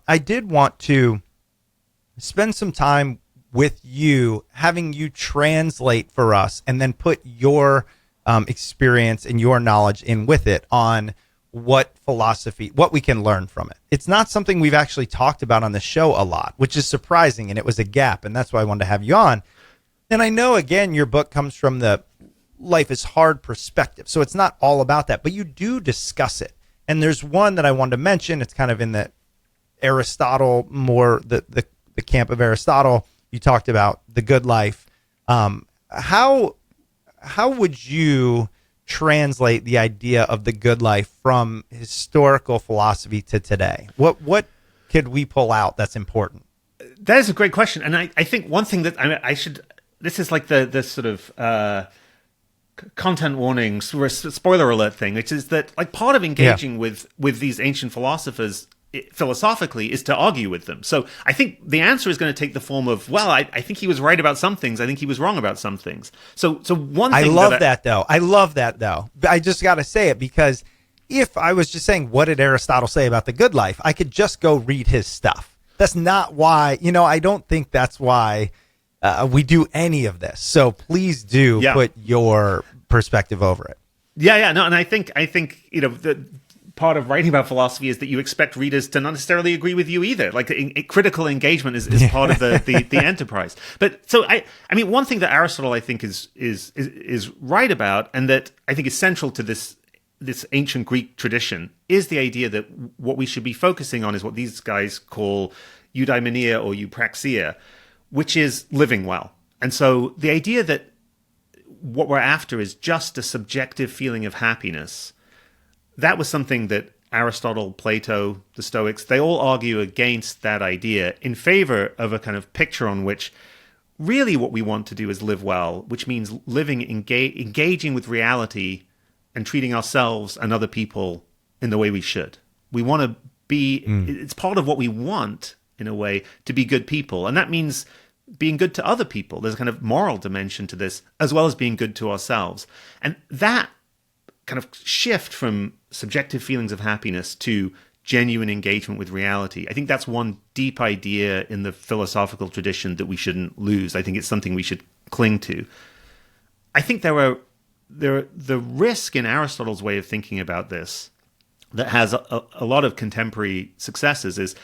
I did want to spend some time with you, having you translate for us and then put your experience and your knowledge in with it on what philosophy, what we can learn from it. It's not something we've actually talked about on the show a lot, which is surprising, and it was a gap, and that's why I wanted to have you on. And I know, again, your book comes from the life is hard perspective, so it's not all about that, but you do discuss it. And there's one that I wanted to mention. It's kind of in the Aristotle, more the camp of Aristotle. You talked about the good life. How would you translate the idea of the good life from historical philosophy to today? What could we pull out that's important? That is a great question, and I think one thing that I should. This is like the sort of content warnings, spoiler alert thing, which is that like part of engaging with these ancient philosophers philosophically is to argue with them. So I think the answer is going to take the form of, well, I think he was right about some things. I think he was wrong about some things. So one thing I love that though. I just got to say it, because if I was just saying, what did Aristotle say about the good life? I could just go read his stuff. That's not why, I don't think that's why we do any of this. So please do put your perspective over it. No. And I think, the part of writing about philosophy is that you expect readers to not necessarily agree with you either. Like critical engagement is part of the enterprise. But so I mean, one thing that Aristotle I think is right about, and that I think is central to this ancient Greek tradition, is the idea that what we should be focusing on is what these guys call eudaimonia or eupraxia, which is living well. And so the idea that what we're after is just a subjective feeling of happiness, that was something that Aristotle, Plato, the Stoics, they all argue against that idea in favor of a kind of picture on which really what we want to do is live well, which means engaging with reality and treating ourselves and other people in the way we should. We want to be, it's part of what we want, in a way, to be good people. And that means being good to other people. There's a kind of moral dimension to this, as well as being good to ourselves. And that kind of shift from subjective feelings of happiness to genuine engagement with reality, I think that's one deep idea in the philosophical tradition that we shouldn't lose. I think it's something we should cling to. I think the risk in Aristotle's way of thinking about this that has a lot of contemporary successes is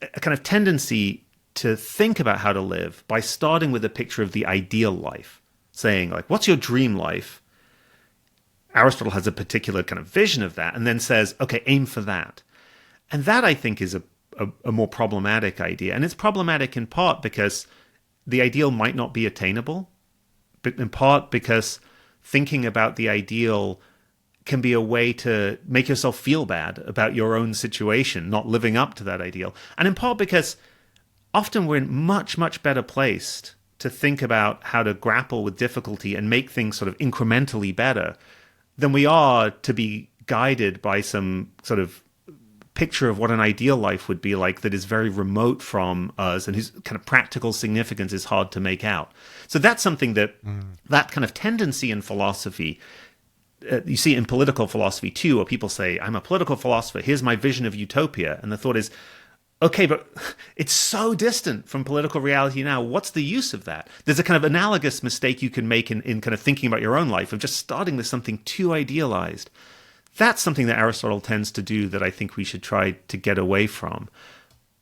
a kind of tendency to think about how to live by starting with a picture of the ideal life, saying like, what's your dream life? Aristotle has a particular kind of vision of that and then says, okay, aim for that. And that, I think, is a more problematic idea. And it's problematic in part because the ideal might not be attainable, but in part because thinking about the ideal can be a way to make yourself feel bad about your own situation, not living up to that ideal. And in part because often we're much, much better placed to think about how to grapple with difficulty and make things sort of incrementally better than we are to be guided by some sort of picture of what an ideal life would be like that is very remote from us and whose kind of practical significance is hard to make out. So that's something that that kind of tendency in philosophy, you see in political philosophy too, where people say, I'm a political philosopher, here's my vision of utopia. And the thought is, okay, but it's so distant from political reality now. What's the use of that? There's a kind of analogous mistake you can make in kind of thinking about your own life of just starting with something too idealized. That's something that Aristotle tends to do that I think we should try to get away from.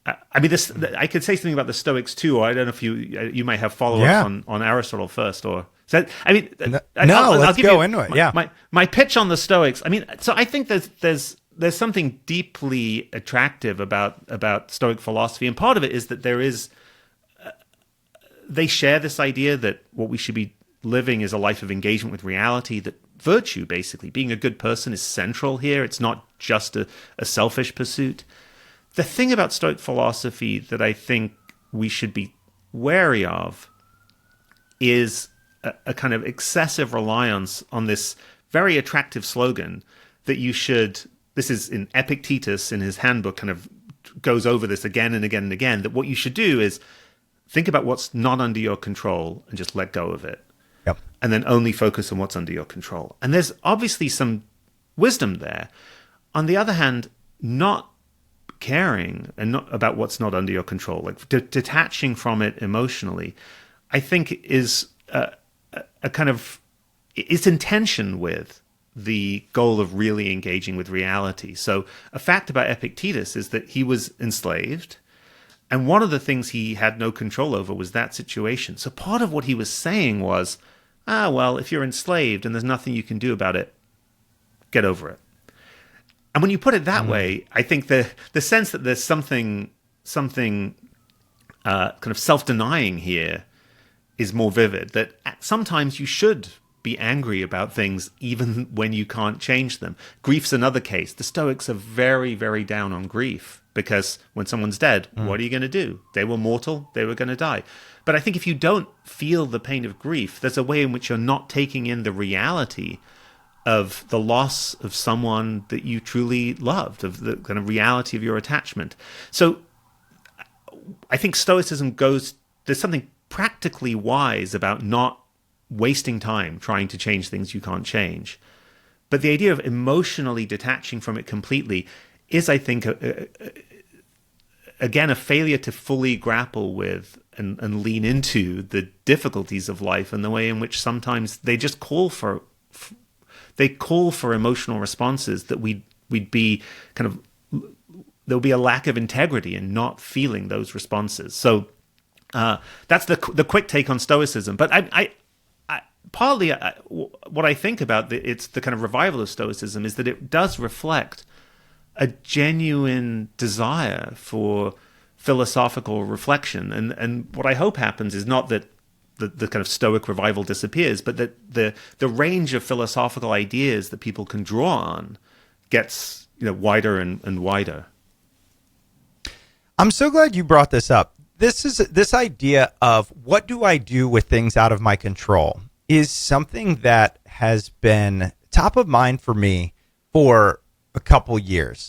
I mean, I could say something about the Stoics too, or I don't know if you might have follow-ups on Aristotle first, or is that, I mean, let's go into it. Yeah, my pitch on the Stoics. I mean, so I think there's something deeply attractive about Stoic philosophy, and part of it is that they share this idea that what we should be living is a life of engagement with reality, that virtue, basically, being a good person is central here. It's not just a selfish pursuit. The thing about Stoic philosophy that I think we should be wary of is a kind of excessive reliance on this very attractive slogan that you should, this is in Epictetus in his handbook, kind of goes over this again and again and again, that what you should do is think about what's not under your control and just let go of it. Yep. And then only focus on what's under your control. And there's obviously some wisdom there. On the other hand, not caring and not about what's not under your control, like detaching from it emotionally, I think is a kind of, it's in tension with the goal of really engaging with reality. So a fact about Epictetus is that he was enslaved, and one of the things he had no control over was that situation. So part of what he was saying was, well, if you're enslaved and there's nothing you can do about it, get over it. And when you put it that way, I think the sense that there's something kind of self-denying here is more vivid, that sometimes you should be angry about things even when you can't change them. Grief's another case. The Stoics are very, very down on grief because when someone's dead, what are you going to do? They were mortal. They were going to die. But I think if you don't feel the pain of grief, there's a way in which you're not taking in the reality of the loss of someone that you truly loved, of the kind of reality of your attachment. So I think Stoicism there's something practically wise about not wasting time trying to change things you can't change. But the idea of emotionally detaching from it completely is, I think, again, a failure to fully grapple with and lean into the difficulties of life and the way in which sometimes they just call for emotional responses that we'd be kind of, there'll be a lack of integrity in not feeling those responses. So that's the quick take on Stoicism. But I partly what I think about it's the kind of revival of Stoicism is that it does reflect a genuine desire for philosophical reflection. And what I hope happens is not that the kind of Stoic revival disappears, but that the range of philosophical ideas that people can draw on gets wider and wider. I'm so glad you brought this up. This idea of what do I do with things out of my control is something that has been top of mind for me for a couple years.